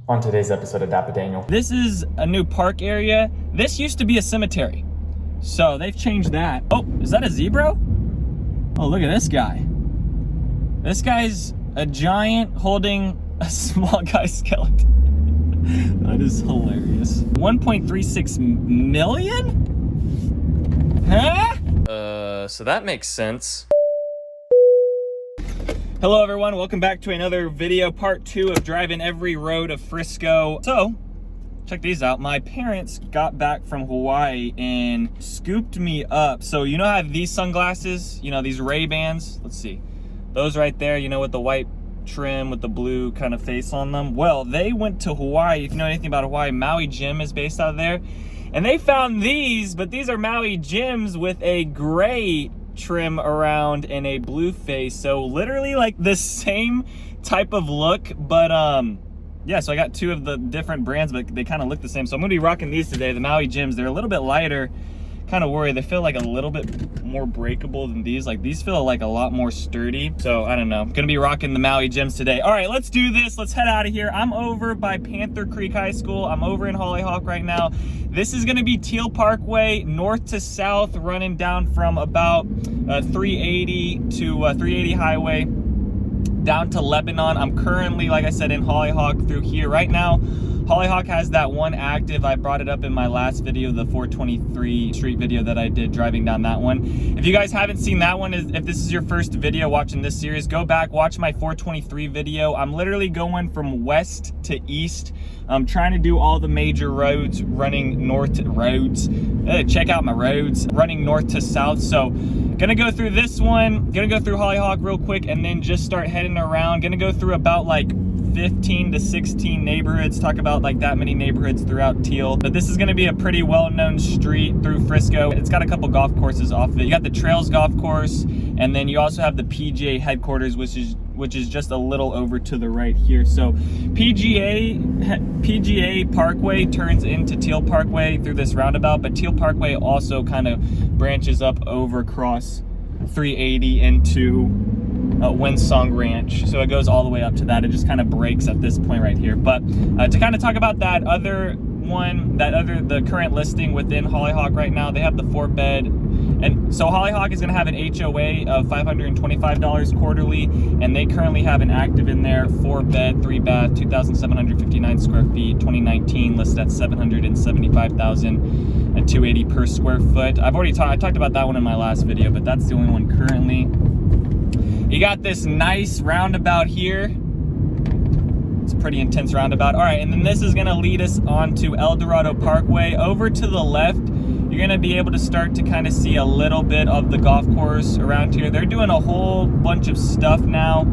On today's episode of DAPA.DANIEL. This is a new park area. This used to be a cemetery, so they've changed that. Oh, is that a zebra? Oh, look at this guy. This guy's a giant holding a small guy skeleton. That is hilarious. 1.36 million? Huh? So that makes sense. Hello everyone, welcome back to another video, part 2 of driving every road of Frisco. So, check these out. My parents got back from Hawaii and scooped me up. So, you know I have these sunglasses, you know, these Ray-Bans? Let's see. Those right there, you know, with the white trim with the blue kind of face on them. Well, they went to Hawaii. If you know anything about Hawaii, Maui Jim is based out of there. And they found these, but these are Maui Jims with a gray trim around and a blue face, so literally like the same type of look, but yeah, so I got two of the different brands, but they kind of look the same. So I'm gonna be rocking these today, the Maui Jims. They're a little bit lighter, kind of worried. They feel like a little bit more breakable than these. Like these feel like a lot more sturdy, so I don't know. I'm gonna be rocking the Maui Jims today. All right, let's do this. Let's head out of here. I'm over by Panther Creek High School. I'm over in Hollyhock right now. This is gonna be Teel Parkway, north to south, running down from about 380 to 380 highway down to Lebanon. I'm currently, like I said, in Hollyhock through here right now. Hollyhock has that one active. I brought it up in my last video, the 423 street video that I did driving down that one. If you guys haven't seen that one, if this is your first video watching this series, go back, watch my 423 video. I'm literally going from west to east. I'm trying to do all the major roads running north to roads. Check out my roads running north to south. So gonna go through this one, gonna go through Hollyhock real quick and then just start heading around. Gonna go through about like 15 to 16 neighborhoods, talk about like that many neighborhoods throughout Teel. But this is gonna be a pretty well-known street through Frisco. It's got a couple golf courses off of it. You got the Trails golf course, and then you also have the PGA headquarters, which is just a little over to the right here. So PGA Parkway turns into Teel Parkway through this roundabout, but Teel Parkway also kind of branches up over across 380 into Christy Ranch, so it goes all the way up to that. It just kind of breaks at this point right here. But to kind of talk about that other one, the current listing within Hollyhock right now, they have the 4-bed, and so Hollyhock is going to have an HOA of $525 quarterly, and they currently have an active in there, 4-bed, 3-bath, 2,759 square feet, 2019, listed at $775,280 per square foot. I talked about that one in my last video, but that's the only one currently. You got this nice roundabout here. It's a pretty intense roundabout. All right, and then this is gonna lead us onto El Dorado Parkway. Over to the left, you're gonna be able to start to kind of see a little bit of the golf course around here. They're doing a whole bunch of stuff now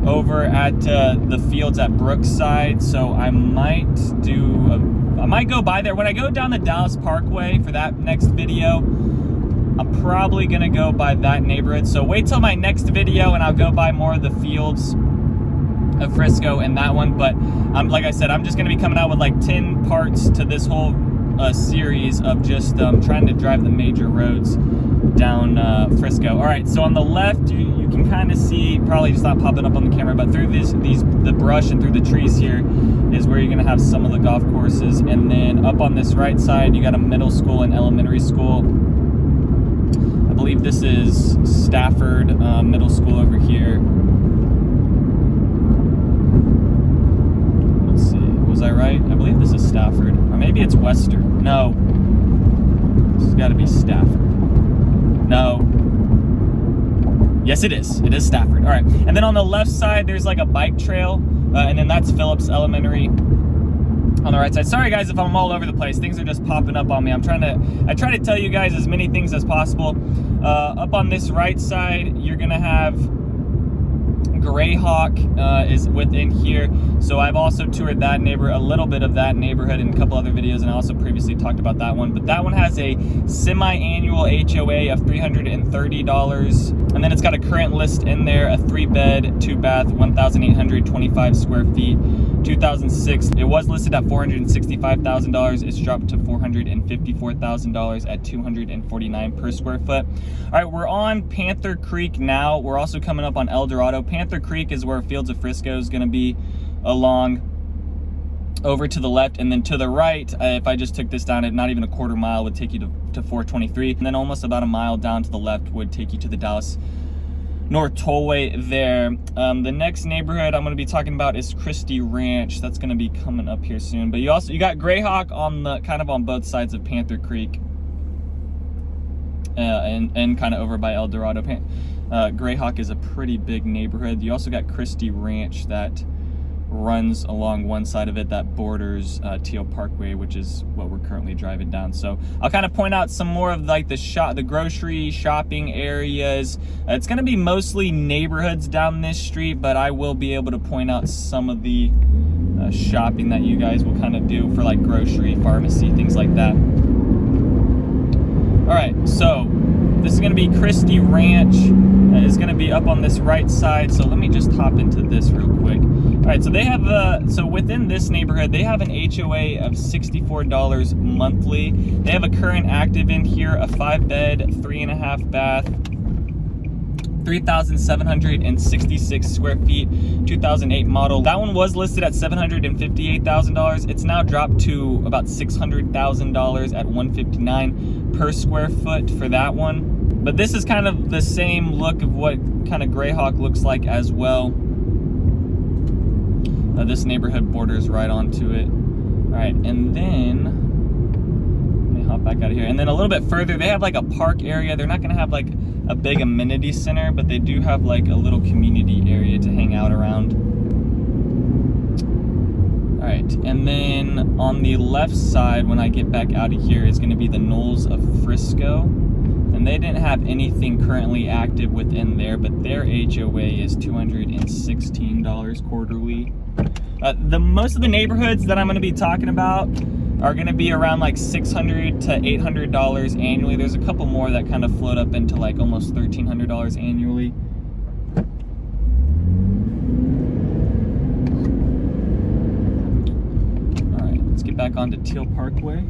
over at the fields at Brookside, so I might go by there. When I go down the Dallas Parkway for that next video, I'm probably gonna go by that neighborhood. So wait till my next video and I'll go by more of the fields of Frisco and that one. But like I said, I'm just gonna be coming out with like 10 parts to this whole series of just trying to drive the major roads down Frisco. All right, so on the left, you can kind of see, probably just not popping up on the camera, but through the brush and through the trees here is where you're gonna have some of the golf courses. And then up on this right side, you got a middle school and elementary school. I believe this is Stafford Middle School over here. Let's see, was I right? I believe this is Stafford, or maybe it's Western. No, this has got to be Stafford. No, yes it is. It is Stafford. All right, and then on the left side, there's like a bike trail, and then that's Phillips Elementary on the right side. Sorry guys if I'm all over the place. Things are just popping up on me. I try to tell you guys as many things as possible. Up on this right side, you're gonna have Greyhawk is within here. So I've also toured that a little bit of that neighborhood in a couple other videos, and I also previously talked about that one. But that one has a semi-annual HOA of $330, and then it's got a current list in there, a 3-bed, 2-bath, 1,825 square feet, 2006. It was listed at $465,000. It's dropped to $454,000 at $249 per square foot. All right, we're on Panther Creek now. We're also coming up on El Dorado. Panther Creek is where Fields of Frisco is going to be along over to the left, and then to the right, if I just took this down at not even a quarter mile, would take you to 423, and then almost about a mile down to the left would take you to the Dallas North Tollway there. The next neighborhood I'm going to be talking about is Christy Ranch. That's going to be coming up here soon. But you got Greyhawk on the kind of on both sides of Panther Creek, and kind of over by El Dorado. Greyhawk is a pretty big neighborhood. You also got Christy Ranch that runs along one side of it that borders Teel Parkway, which is what we're currently driving down. So I'll kind of point out some more of like the grocery shopping areas. It's going to be mostly neighborhoods down this street, but I will be able to point out some of the shopping that you guys will kind of do for like grocery, pharmacy, things like that. All right, so this is going to be Christy Ranch. It's going to be up on this right side. So let me just hop into this real quick. All right, so they have so within this neighborhood, they have an HOA of $64 monthly. They have a current active in here, a 5-bed, 3.5 bath, 3,766 square feet, 2008 model. That one was listed at $758,000. It's now dropped to about $600,000 at $159 per square foot for that one. But this is kind of the same look of what kind of Greyhawk looks like as well. This neighborhood borders right onto it. All right, and then let me hop back out of here. And then a little bit further, they have like a park area. They're not gonna have like a big amenity center, but they do have like a little community area to hang out around. All right, and then on the left side, when I get back out of here, is gonna be the Knolls of Frisco. And they didn't have anything currently active within there, but their HOA is $216 quarterly. Most of the neighborhoods that I'm going to be talking about are going to be around like $600 to $800 annually. There's a couple more that kind of float up into like almost $1,300 annually. All right, let's get back onto Teel Parkway.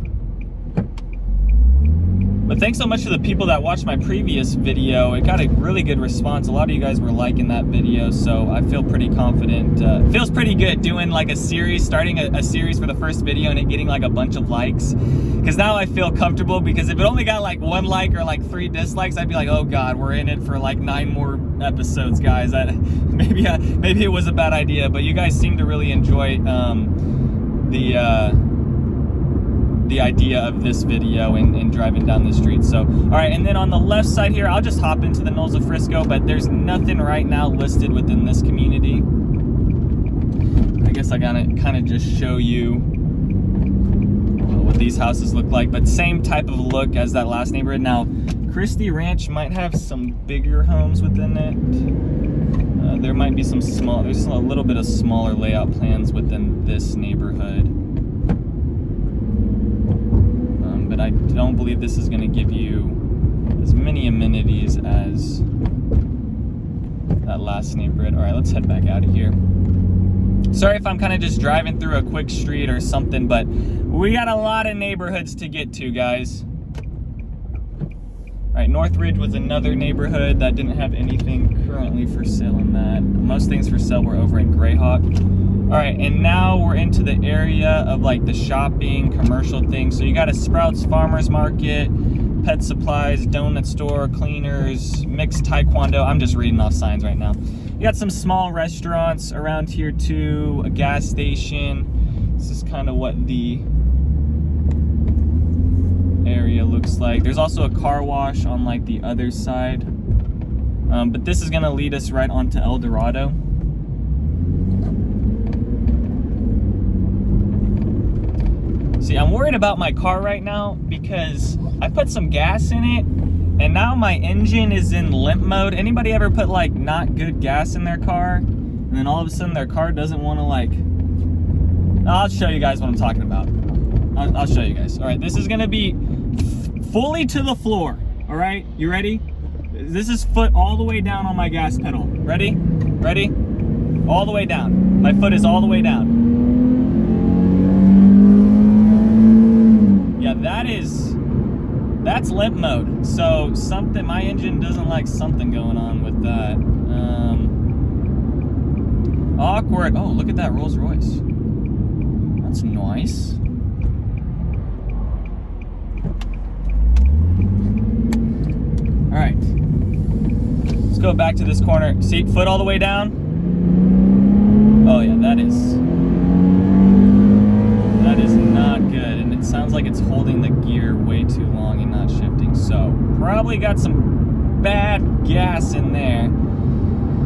But thanks so much to the people that watched my previous video. It got a really good response. A lot of you guys were liking that video, so I feel pretty confident. Feels pretty good doing like a series, starting a series for the first video and it getting like a bunch of likes. Because now I feel comfortable, because if it only got like 1 like or like 3 dislikes, I'd be like, oh God, we're in it for like 9 more episodes, guys. Maybe it was a bad idea, but you guys seem to really enjoy the idea of this video and driving down the street. So, all right, and then on the left side here, I'll just hop into the Knolls of Frisco, but there's nothing right now listed within this community. I guess I gotta kind of just show you what these houses look like, but same type of look as that last neighborhood. Now, Christy Ranch might have some bigger homes within it. There might be some there's a little bit of smaller layout plans within this neighborhood. But I don't believe this is going to give you as many amenities as that last neighborhood. All right, let's head back out of here. Sorry if I'm kind of just driving through a quick street or something, but we got a lot of neighborhoods to get to, guys. All right, Northridge was another neighborhood that didn't have anything currently for sale in that. Most things for sale were over in Greyhawk. All right, and now we're into the area of like the shopping, commercial things. So you got a Sprouts Farmers Market, pet supplies, donut store, cleaners, mixed taekwondo. I'm just reading off signs right now. You got some small restaurants around here too, a gas station. This is kind of what the area looks like. There's also a car wash on like the other side. But this is gonna lead us right onto El Dorado. See, I'm worried about my car right now because I put some gas in it and now my engine is in limp mode. Anybody ever put like not good gas in their car and then all of a sudden their car doesn't want to like... I'll show you guys what I'm talking about. I'll show you guys. All right, this is gonna be fully to the floor. All right, you ready? This is foot all the way down on my gas pedal. Ready? Ready? All the way down. My foot is all the way down. Yeah, that's limp mode. So my engine doesn't like something going on with that. Awkward. Oh, look at that Rolls Royce. That's nice. All right. Let's go back to this corner. See, foot all the way down. Oh yeah, that is not good. And it sounds like it's holding the gear way too long and not shifting. So probably got some bad gas in there.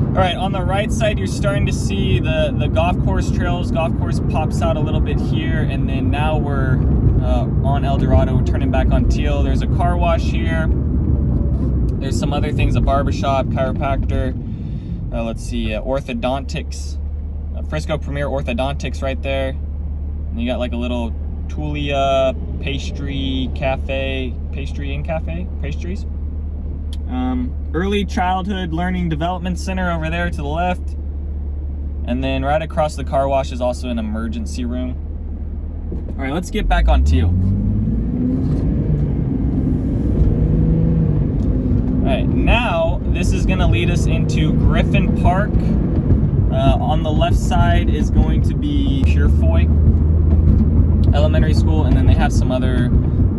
All right, on the right side, you're starting to see the golf course trails. Golf course pops out a little bit here, and then now we're on El Dorado. We're turning back on Teel. There's a car wash here. There's some other things, a barbershop, chiropractor. Let's see, orthodontics. Frisco Premier Orthodontics right there. And you got like a little Tulia pastry and cafe, pastries. Early Childhood Learning Development Center over there to the left. And then right across the car wash is also an emergency room. All right, let's get back on Teel. All right, now this is gonna lead us into Griffin Park. On the left side is going to be Purefoy Elementary School, and then they have some other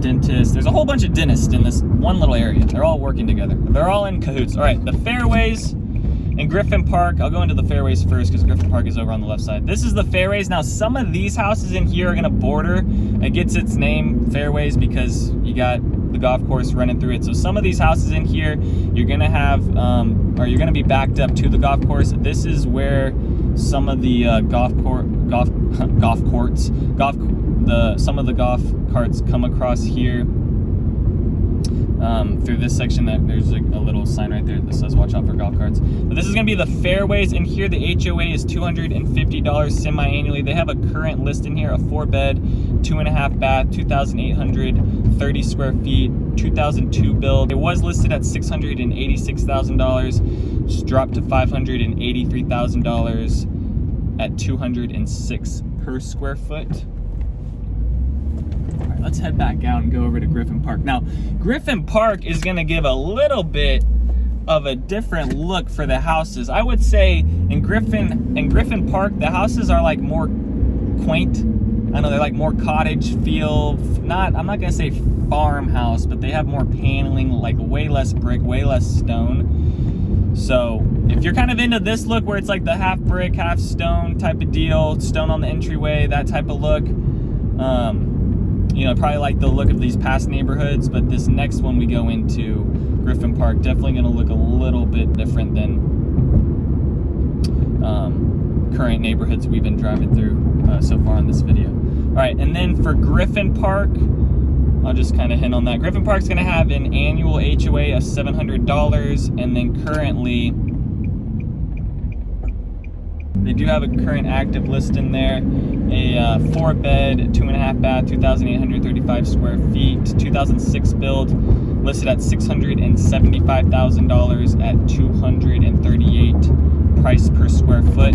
dentists. There's a whole bunch of dentists in this one little area. They're all working together. They're all in cahoots. All right, the Fairways in Griffin Park. I'll go into the Fairways first because Griffin Park is over on the left side. This is the Fairways. Now, some of these houses in here are gonna border. It gets its name Fairways because you got the golf course running through it. So some of these houses in here, you're gonna have, or you're gonna be backed up to the golf course. This is where some of the some of the golf carts come across here through this section. That there's a little sign right there that says watch out for golf carts. But this is going to be the Fairways. In here the HOA is $250 semi-annually. They have a current list in here, a 4-bed 2.5 bath, 2,830 square feet, 2002 build. It was listed at $686,000, just dropped to $583,000 at $206 per square foot. All right, let's head back out and go over to Griffin Park. Now, Griffin Park is gonna give a little bit of a different look for the houses. I would say in Griffin Park, the houses are like more quaint. I know they're like more cottage feel. I'm not gonna say farmhouse, but they have more paneling, like way less brick, way less stone. So if you're kind of into this look where it's like the half brick, half stone type of deal, stone on the entryway, that type of look, you know, probably like the look of these past neighborhoods. But this next one we go into, Griffin Park, definitely gonna look a little bit different than current neighborhoods we've been driving through so far in this video. All right, and then for Griffin Park, I'll just kind of hint on that. Griffin Park's gonna have an annual HOA of $700, and then currently they do have a current active list in there. A 4-bed, 2.5 bath, 2,835 square feet, 2006 build, listed at $675,000 at $238 price per square foot.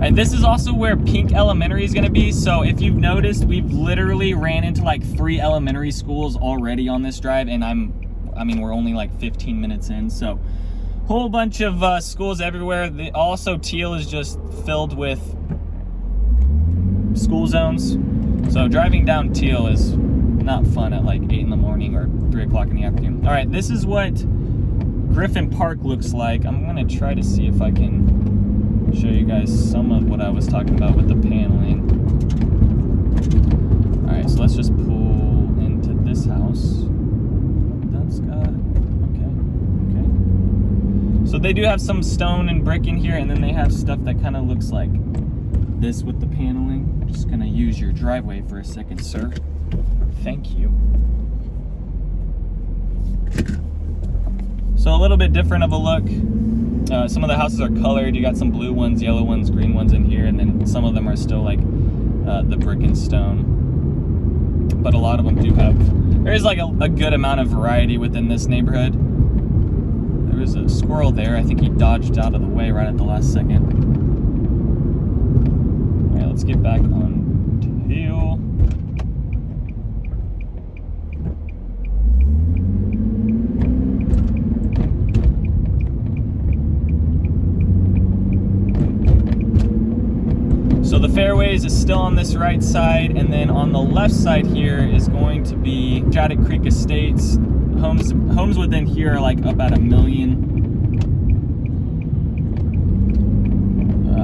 And this is also where Pink Elementary is going to be. So if you've noticed, we've literally ran into like 3 elementary schools already on this drive, and I mean, we're only like 15 minutes in. So whole bunch of schools everywhere. Also, Teel is just filled with school zones. So driving down Teel is not fun at like 8 in the morning or 3 o'clock in the afternoon. All right, this is what Griffin Park looks like. I'm going to try to see if I can show you guys some of what I was talking about with the paneling. All right, so let's just pull into this house. That's got, okay. So they do have some stone and brick in here, and then they have stuff that kind of looks like this with the paneling. I'm just gonna use your driveway for a second, sir. Thank you. So a little bit different of a look. Some of the houses are colored. You got some blue ones, yellow ones, green ones in here, and then some of them are still like the brick and stone. But a lot of them do have, there is like a good amount of variety within this neighborhood. There was a squirrel there. I think he dodged out of the way right at the last second. All right, let's get back on Teel. So the Fairways is still on this right side, and then on the left side here is going to be Shattuck Creek Estates. Homes within here are like up at $1 million.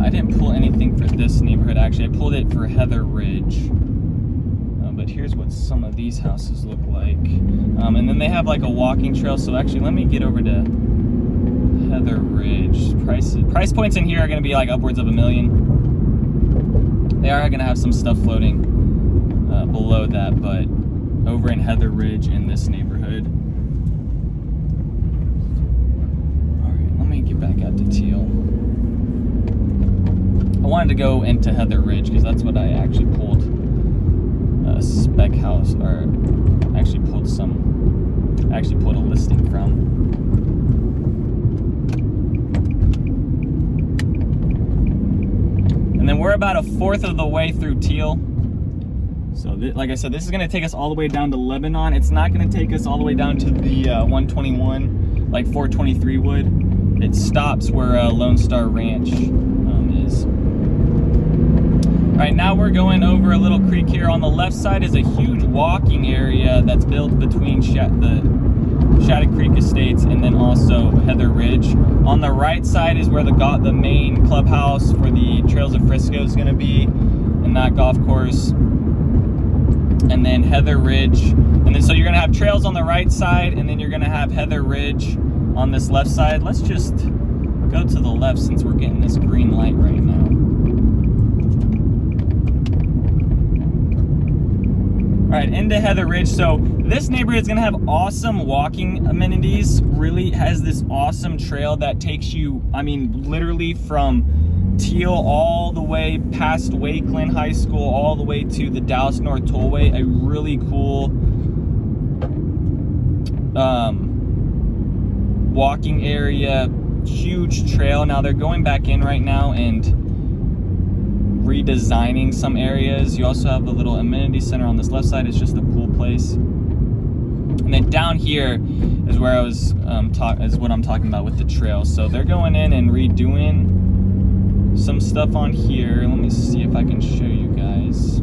I didn't pull anything for this neighborhood actually. I pulled it for Heather Ridge. But here's what some of these houses look like. And then they have like a walking trail. So actually, let me get over to Heather Ridge. Price points in here are going to be like upwards of $1 million. They are going to have some stuff floating below that, but over in Heather Ridge in this neighborhood. All right, let me get back out to Teel. I wanted to go into Heather Ridge because that's what I actually pulled a spec house, or actually pulled a listing from. And then we're about 1/4 of the way through Teel. So like I said, this is going to take us all the way down to Lebanon. It's not going to take us all the way down to the 121 like 423 would. It stops where Lone Star Ranch is. All right, now we're going over a little creek here. On the left side is a huge walking area that's built between the Shattuck Creek Estates and then also Heather Ridge. On the right side is where the main clubhouse for the Trails of Frisco is going to be, in that golf course. And then Heather Ridge. And then so you're going to have trails on the right side, and then you're going to have Heather Ridge on this left side. Let's just go to the left since we're getting this green light right now. All right, into Heather Ridge. So this neighborhood is going to have awesome walking amenities. Really has this awesome trail that takes you, I mean, literally from Teel all the way past Wakeland High School, all the way to the Dallas North Tollway. A really cool walking area, huge trail. Now they're going back in right now and redesigning some areas. You also have a little amenity center on this left side. It's just a pool place. And then down here is where I was is what I'm talking about with the trail. So they're going in and redoing some stuff on here. Let me see if I can show you guys.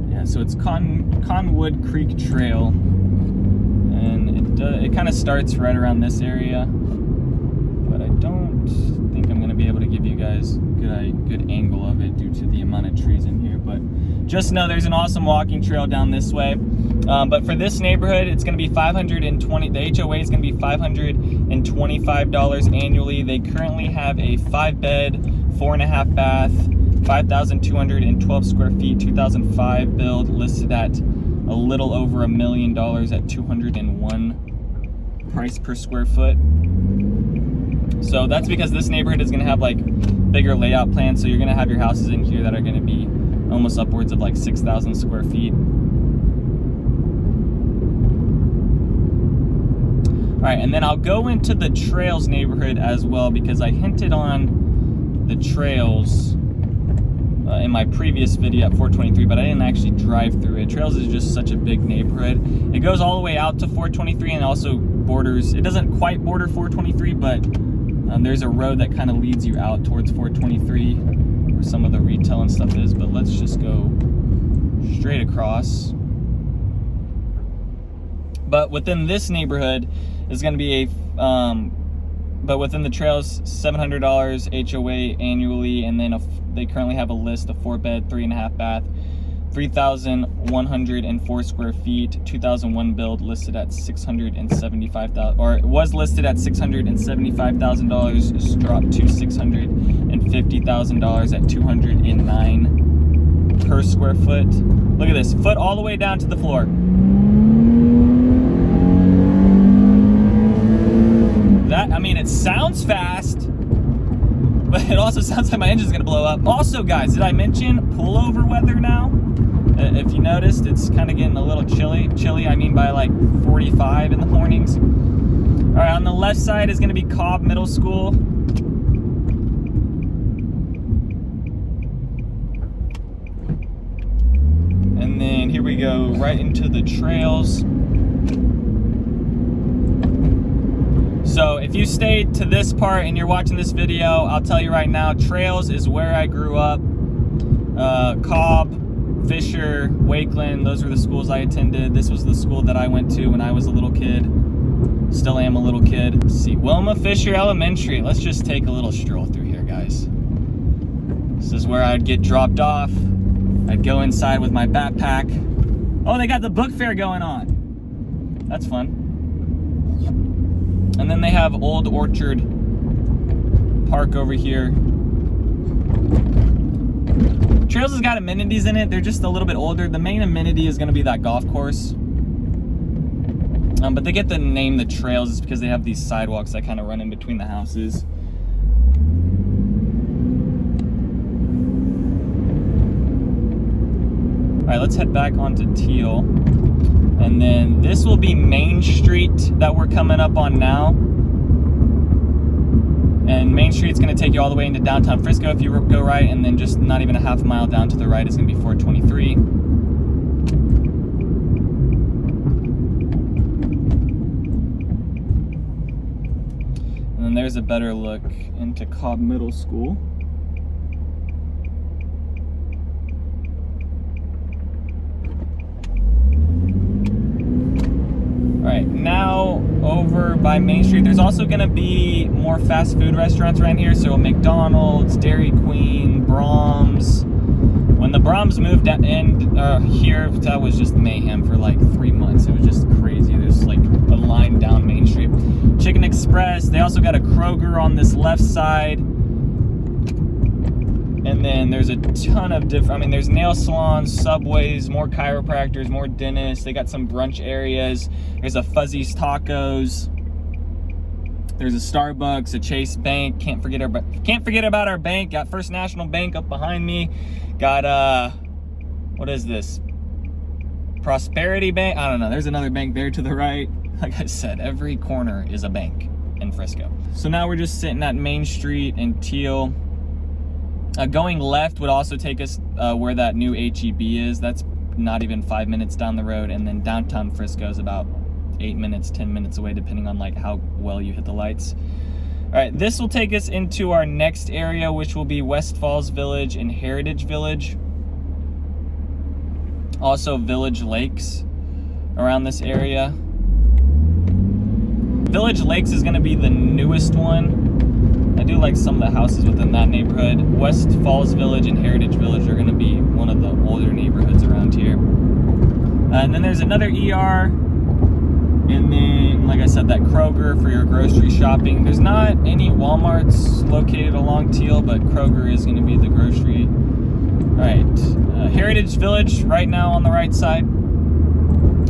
Yeah, so it's Conwood Creek Trail, and it kind of starts right around this area, but I don't think I'm going to be able to give you guys a good angle of it due to the amount of trees in here. But just know there's an awesome walking trail down this way. But for this neighborhood, it's going to be $520. The HOA is going to be $525 annually. They currently have a 5-bed, 4.5 bath, 5,212 square feet, 2005 build, listed at a little over $1 million at $201 price per square foot. So that's because this neighborhood is going to have like bigger layout plans. So you're going to have your houses in here that are going to be almost upwards of like 6,000 square feet. All right, and then I'll go into the Trails neighborhood as well, because I hinted on the Trails in my previous video at 423, but I didn't actually drive through it. Trails is just such a big neighborhood. It goes all the way out to 423 and also borders. It doesn't quite border 423, but there's a road that kind of leads you out towards 423 where some of the retail and stuff is. But let's just go straight across. But within this neighborhood is going to be but within the Trails, $700 HOA annually, and then they currently have a list of 4-bed, 3.5 bath, 3,104 square feet, 2001 build, listed at $675,000, or it was listed at $675,000. It's dropped to $650,000 at $209 per square foot. Look at this, foot all the way down to the floor. That, I mean, it sounds fast, but it also sounds like my engine's gonna blow up. Also, guys, did I mention pullover weather now? If you noticed, it's kind of getting a little chilly. I mean by like 45 in the mornings. All right, on the left side is gonna be Cobb Middle School. And then here we go right into the Trails. So if you stayed to this part and you're watching this video, I'll tell you right now, Trails is where I grew up. Cobb, Fisher, Wakeland, those were the schools I attended. This was the school that I went to when I was a little kid. Still am a little kid. Let's see, Wilma Fisher Elementary. Let's just take a little stroll through here, guys. This is where I'd get dropped off. I'd go inside with my backpack. Oh, they got the book fair going on. That's fun. And then they have Old Orchard Park over here. Trails has got amenities in it. They're just a little bit older. The main amenity is going to be that golf course. But they get the name the Trails is because they have these sidewalks that kind of run in between the houses. All right, let's head back onto Teel. And then this will be Main Street that we're coming up on now. And Main Street's gonna take you all the way into downtown Frisco if you go right, and then just not even a half mile down to the right is gonna be 423. And then there's a better look into Cobb Middle School. Alright, now over by Main Street, there's also going to be more fast food restaurants around here. So McDonald's, Dairy Queen, Brahms. When the Brahms moved in here, that was just mayhem for like 3 months. It was just crazy. There's like a line down Main Street. Chicken Express, they also got a Kroger on this left side. And then there's a ton of different, there's nail salons, Subways, more chiropractors, more dentists. They got some brunch areas. There's a Fuzzy's Tacos. There's a Starbucks, a Chase Bank. Can't forget about our bank. Got First National Bank up behind me. Got, what is this? Prosperity Bank? I don't know. There's another bank there to the right. Like I said, every corner is a bank in Frisco. So now we're just sitting at Main Street in Teel. Going left would also take us where that new HEB is. That's not even 5 minutes down the road. And then downtown Frisco is about 8 minutes, 10 minutes away, depending on like how well you hit the lights. All right, this will take us into our next area, which will be West Falls Village and Heritage Village. Also Village Lakes around this area. Village Lakes is gonna be the newest one. I do like some of the houses within that neighborhood. West Falls Village and Heritage Village are gonna be one of the older neighborhoods around here. And then there's another ER. And then, like I said, that Kroger for your grocery shopping. There's not any Walmarts located along Teel, but Kroger is gonna be the grocery. All right, Heritage Village right now on the right side.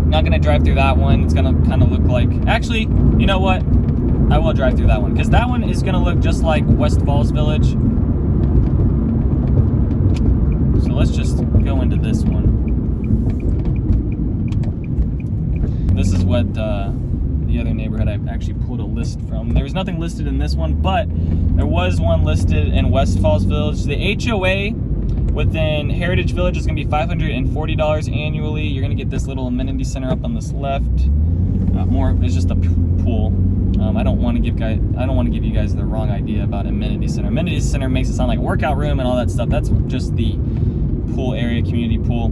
Not gonna drive through that one. It's gonna kind of look like, actually, you know what? I will drive through that one, because that one is gonna look just like West Falls Village. So let's just go into this one. This is what the other neighborhood I actually pulled a list from. There was nothing listed in this one, but there was one listed in West Falls Village. The HOA within Heritage Village is gonna be $540 annually. You're gonna get this little amenity center up on this left. It's just a pool. I don't want to give you guys the wrong idea about amenity center. Amenity center makes it sound like a workout room and all that stuff. That's just the pool area, community pool.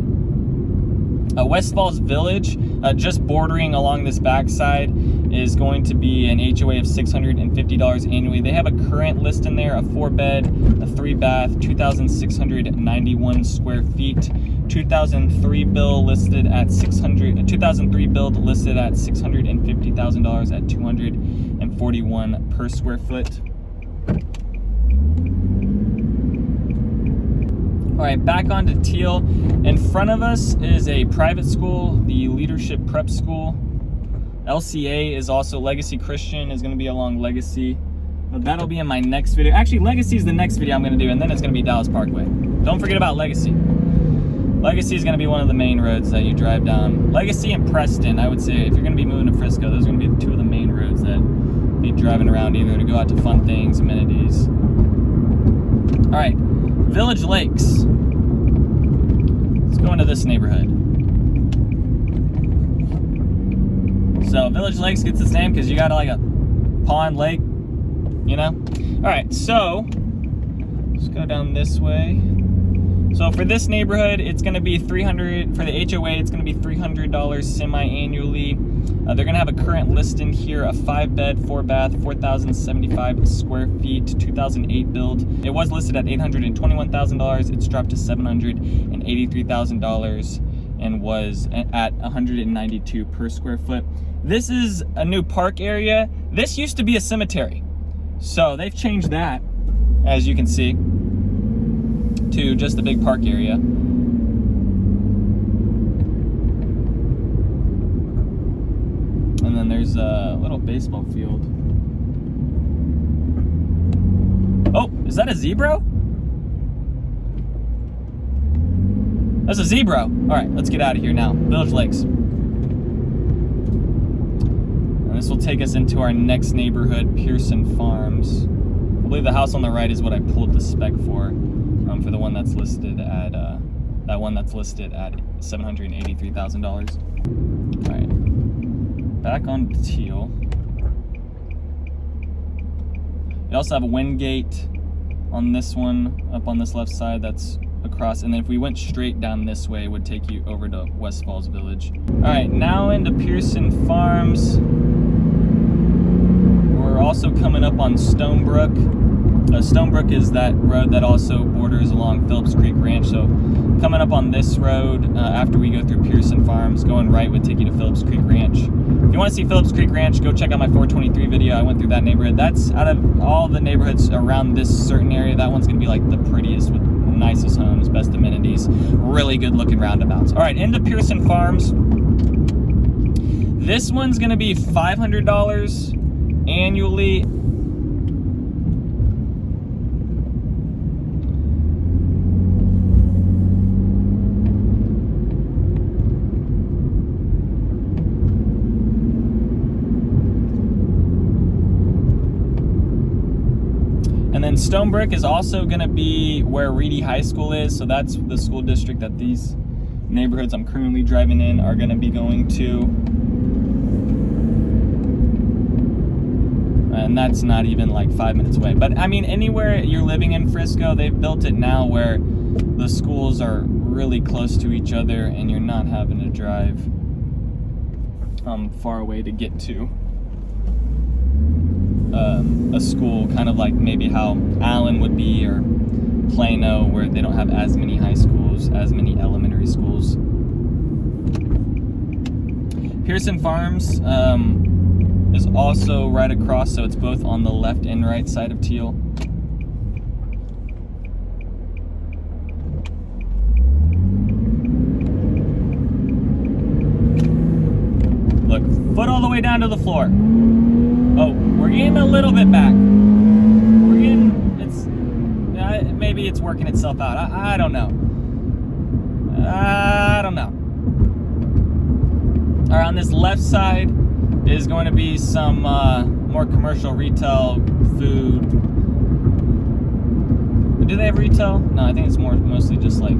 West Falls Village, just bordering along this backside, is going to be an HOA of $650 annually. They have a current list in there, a 4-bed, a 3-bath, 2,691 square feet. 2003 bill listed at $650,000 at $241 per square foot. All right, back onto Teel. In front of us is a private school, the Leadership Prep School. LCA is also Legacy Christian is going to be along Legacy. But that'll be in my next video. Actually, Legacy is the next video I'm going to do, and then it's going to be Dallas Parkway. Don't forget about Legacy. Legacy is going to be one of the main roads that you drive down. Legacy and Preston, I would say, if you're going to be moving to Frisco, those are going to be two of the main roads that be driving around either to go out to fun things, amenities. All right, Village Lakes. Let's go into this neighborhood. So Village Lakes gets its name because you got like a pond, lake, you know? All right, so let's go down this way. So for this neighborhood, it's gonna be $300, for the HOA, it's gonna be $300 semi-annually. They're gonna have a current listing here, a 5-bed, 4-bath, 4,075 square feet, 2008 build. It was listed at $821,000. It's dropped to $783,000 and was at $192 per square foot. This is a new park area. This used to be a cemetery. So they've changed that, as you can see, to just a big park area. And then there's a little baseball field. Oh, is that a zebra? That's a zebra. All right, let's get out of here now. Village Lakes. And this will take us into our next neighborhood, Pearson Farms. I believe the house on the right is what I pulled the spec for the one that's listed at $783,000. All right. Back on Teel. You also have a wind gate on this one, up on this left side, that's across. And then if we went straight down this way, it would take you over to West Falls Village. All right, now into Pearson Farms. We're also coming up on Stonebrook. Stonebrook is that road that also borders along Phillips Creek Ranch. So coming up on this road, after we go through Pearson Farms, going right would take you to Phillips Creek Ranch. If you want to see Phillips Creek Ranch, go check out my 423 video. I went through that neighborhood. That's out of all the neighborhoods around this certain area, that one's going to be like the prettiest with nicest homes, best amenities, really good looking roundabouts. All right, into Pearson Farms. This one's going to be $500 annually. And then Stonebrook is also going to be where Reedy High School is. So that's the school district that these neighborhoods I'm currently driving in are going to be going to. And that's not even like 5 minutes away. But I mean, anywhere you're living in Frisco, they've built it now where the schools are really close to each other and you're not having to drive far away to get to a school, kind of like maybe how Allen would be, or Plano, where they don't have as many high schools, as many elementary schools. Pearson Farms is also right across, so it's both on the left and right side of Teel. Look, foot all the way down to the floor. Oh, we're getting a little bit back. We're getting, maybe it's working itself out. I don't know. I don't know. All right, on this left side is going to be some more commercial retail food. Do they have retail? No, I think it's mostly just like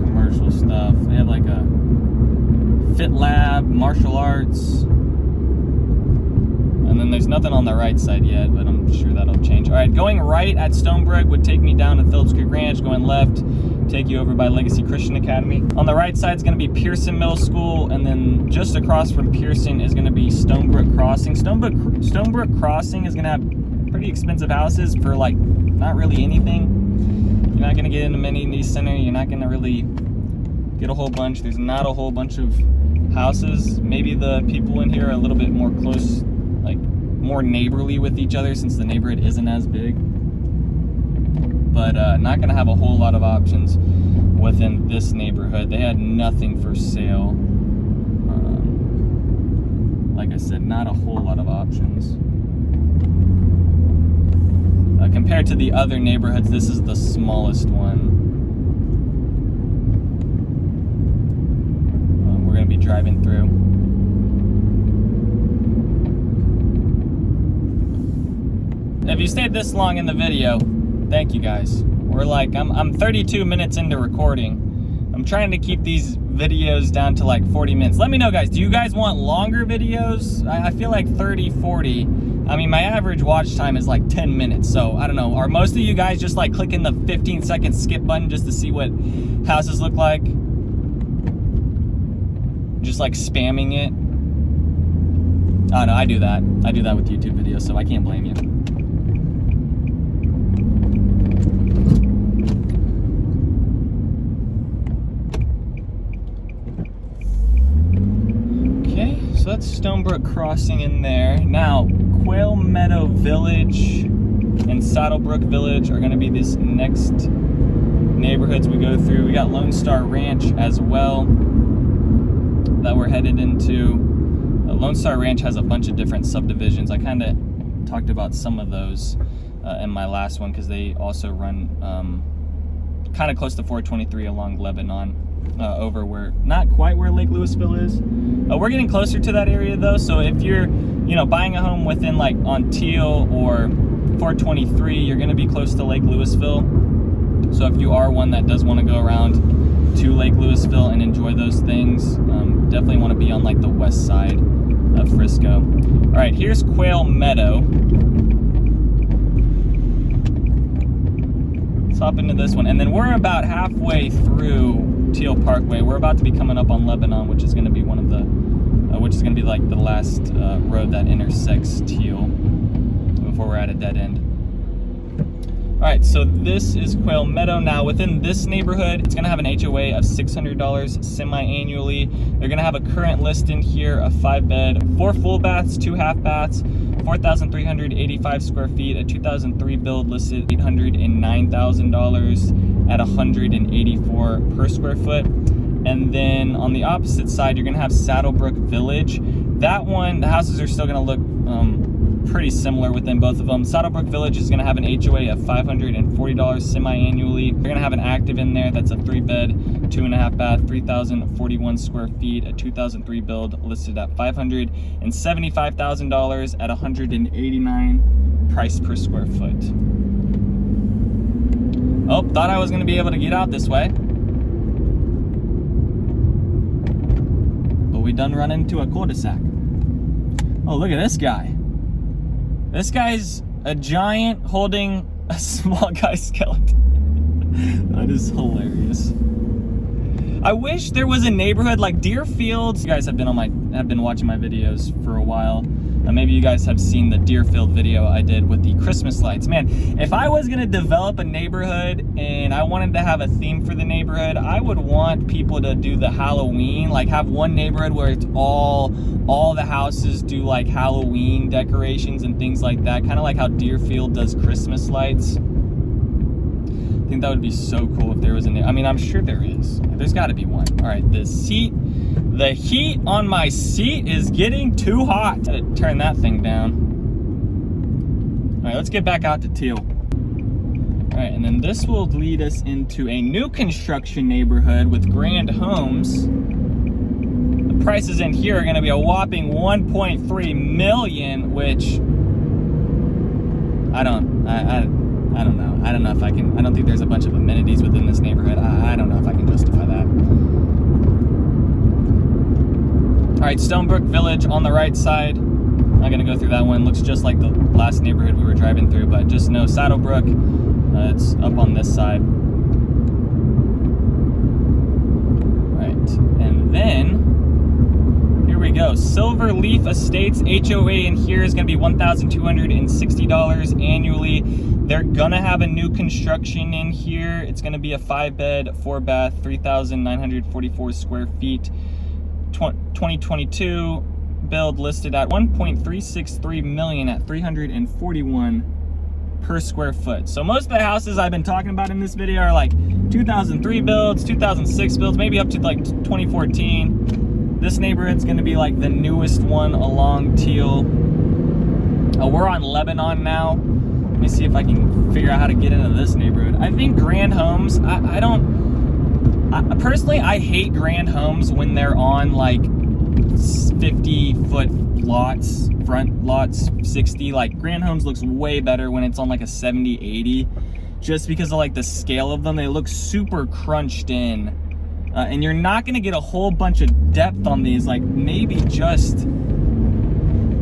commercial stuff. They have like a Fit Lab, martial arts. And then there's nothing on the right side yet, but I'm sure that'll change. All right, going right at Stonebrook would take me down to Phillips Creek Ranch. Going left, take you over by Legacy Christian Academy. On the right side is going to be Pearson Middle School, and then just across from Pearson is going to be Stonebrook Crossing. Stonebrook Crossing is going to have pretty expensive houses for like not really anything. You're not going to get in the amenity center. You're not going to really get a whole bunch. There's not a whole bunch of houses. Maybe the people in here are a little bit more close, like more neighborly with each other, since the neighborhood isn't as big. But not gonna have a whole lot of options within this neighborhood. They had nothing for sale. Like I said, not a whole lot of options. Compared to the other neighborhoods, this is the smallest one. We're gonna be driving through. If you stayed this long in the video, thank you guys. We're like, I'm 32 minutes into recording. I'm trying to keep these videos down to like 40 minutes. Let me know, guys. Do you guys want longer videos? I feel like 30, 40. I mean, my average watch time is like 10 minutes. So I don't know. Are most of you guys just like clicking the 15-second skip button just to see what houses look like? Just like spamming it? Oh no, I do that. I do that with YouTube videos, so I can't blame you. So that's Stonebrook Crossing in there. Now, Quail Meadow Village and Saddlebrook Village are gonna be these next neighborhoods we go through. We got Lone Star Ranch as well that we're headed into. Lone Star Ranch has a bunch of different subdivisions. I kind of talked about some of those in my last one because they also run kind of close to 423 along Lebanon. Over where, not quite where Lake Louisville is. We're getting closer to that area though, so if you're, buying a home within like on Teel or 423, you're gonna be close to Lake Louisville. So if you are one that does want to go around to Lake Louisville and enjoy those things, definitely want to be on like the west side of Frisco. All right, here's Quail Meadow. Let's hop into this one, and then we're about halfway through Teel Parkway. We're about to be coming up on Lebanon, which is going to be one of the, which is going to be like the last road that intersects Teel before we're at a dead end. All right, so this is Quail Meadow. Now within this neighborhood, it's going to have an HOA of $600 semi-annually. They're going to have a current list in here, a 5-bed, 4 full baths, 2 half baths, 4,385 square feet, a 2003 build listed $809,000 at $184 per square foot. And then on the opposite side, you're gonna have Saddlebrook Village. That one, the houses are still gonna look pretty similar within both of them. Saddlebrook Village is gonna have an HOA of $540 semi-annually. You're gonna have an active in there that's a 3-bed, 2.5 bath, 3,041 square feet, a 2003 build listed at $575,000 at $189 price per square foot. Oh, thought I was gonna be able to get out this way. But we done run into a cul-de-sac. Oh, look at this guy. This guy's a giant holding a small guy skeleton. That is hilarious. I wish there was a neighborhood like Deerfield. You guys have been watching my videos for a while. Maybe you guys have seen the Deerfield video I did with the Christmas lights. Man, if I was gonna develop a neighborhood and I wanted to have a theme for the neighborhood, I would want people to do the Halloween, like have one neighborhood where it's all the houses do like Halloween decorations and things like that, kind of like how Deerfield does Christmas lights. I think that would be so cool if there was I mean, I'm sure there is. There's got to be one. All right, the heat on my seat is getting too hot. Gotta turn that thing down. All right, let's get back out to Teel. All right, and then this will lead us into a new construction neighborhood with grand homes. The prices in here are gonna be a whopping $1.3 million, which I don't know. I don't know if I can. I don't think there's a bunch of amenities within this neighborhood. I don't know if I can justify that. All right, Stonebrook Village on the right side. I'm not gonna go through that one. Looks just like the last neighborhood we were driving through, but just know Saddlebrook, it's up on this side. Right, and then here we go. Silver Leaf Estates HOA in here is gonna be $1,260 annually. They're gonna have a new construction in here. It's gonna be a 5-bed, 4-bath, 3,944 square feet, 2022 build listed at $1.363 million at $341 per square foot. So most of the houses I've been talking about in this video are like 2003 builds, 2006 builds, maybe up to like 2014. This neighborhood's gonna be like the newest one along Teel. We're on Lebanon now. Let me see if I can figure out how to get into this neighborhood. I think grand homes, personally, I hate grand homes when they're on like 50-foot lots, front lots, 60. Like grand homes looks way better when it's on like a 70, 80, just because of like the scale of them. They look super crunched in. And you're not gonna get a whole bunch of depth on these, like maybe just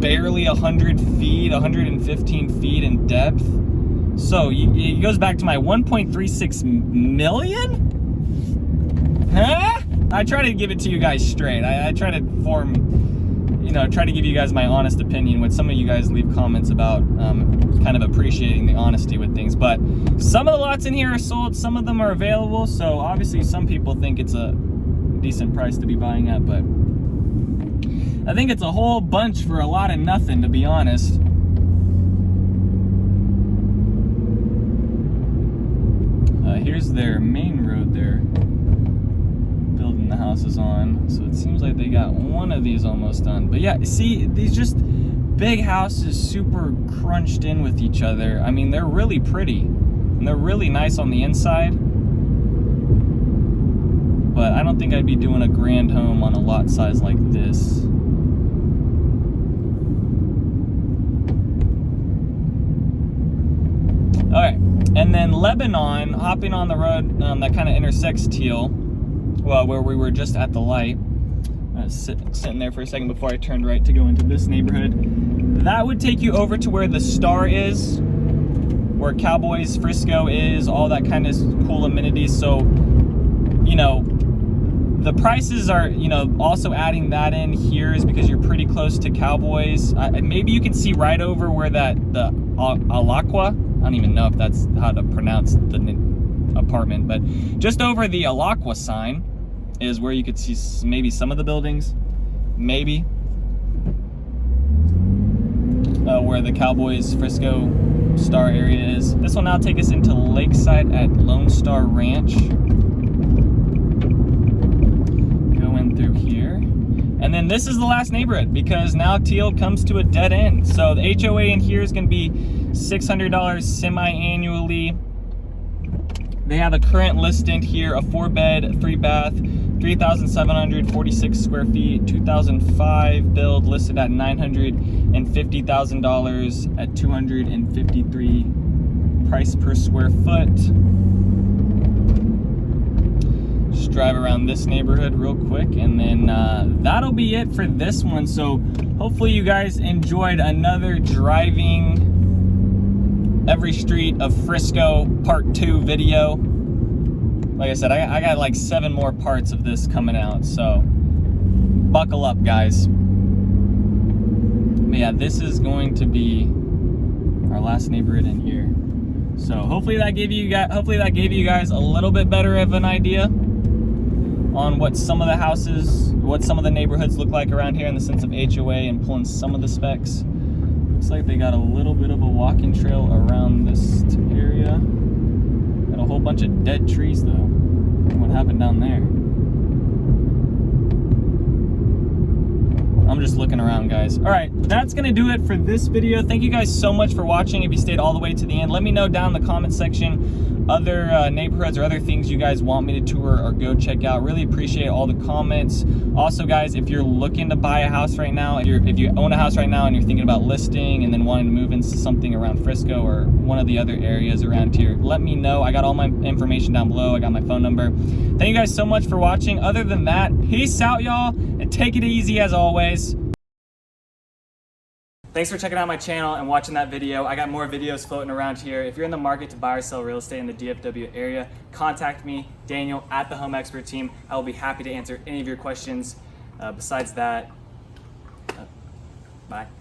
barely 100 feet, 115 feet in depth. So it goes back to my 1.36 million? Huh? I try to give it to you guys straight. I try to try to give you guys my honest opinion, with some of you guys leave comments about kind of appreciating the honesty with things. But some of the lots in here are sold, some of them are available, so obviously some people think it's a decent price to be buying at, but I think it's a whole bunch for a lot of nothing, to be honest. Here's their main road they're building the houses on, so it seems like they got one of these almost done. But yeah, see, these just big houses super crunched in with each other. I mean, they're really pretty and they're really nice on the inside, but I don't think I'd be doing a grand home on a lot size like this. Okay, and then Lebanon, hopping on the road that kind of intersects Teel, well, where we were just at the light. I was sitting there for a second before I turned right to go into this neighborhood. That would take you over to where the Star is, where Cowboys, Frisco is, all that kind of cool amenities. So, you know, the prices are, you know, also adding that in here is because you're pretty close to Cowboys. Maybe you can see right over where the Alaqua, I don't even know if that's how to pronounce the apartment, but just over the Alaqua sign is where you could see maybe some of the buildings, maybe where the Cowboys Frisco Star area is. This will now take us into Lakeside at Lone Star Ranch. Go in through here, and then this is the last neighborhood, because now Teel comes to a dead end. So the HOA in here is going to be $600 semi-annually. They have a current listing here, a 4-bed, 3-bath, 3,746 square feet, 2005 build, listed at $950,000 at $253 price per square foot. Just drive around this neighborhood real quick, and then that'll be it for this one. So hopefully you guys enjoyed another driving every street of Frisco part 2 video. Like I said, I got like 7 more parts of this coming out, so buckle up, guys. But yeah, this is going to be our last neighborhood in here. So hopefully that gave you guys a little bit better of an idea on what some of the houses, what some of the neighborhoods look like around here in the sense of HOA and pulling some of the specs. Looks like they got a little bit of a walking trail around this area. Got a whole bunch of dead trees though. What happened down there? I'm just looking around, guys. All right, that's gonna do it for this video. Thank you guys so much for watching. If you stayed all the way to the end, let me know down in the comment section other neighborhoods or other things you guys want me to tour or go check out. Really appreciate all the comments. Also, guys, if you're looking to buy a house right now, if you own a house right now and you're thinking about listing and then wanting to move into something around Frisco or one of the other areas around here, let me know. I got all my information down below. I got my phone number. Thank you guys so much for watching. Other than that, peace out, y'all, and take it easy as always. Thanks for checking out my channel and watching that video. I got more videos floating around here. If you're in the market to buy or sell real estate in the DFW area, contact me, Daniel, at the Home Expert Team. I will be happy to answer any of your questions. Besides that, bye.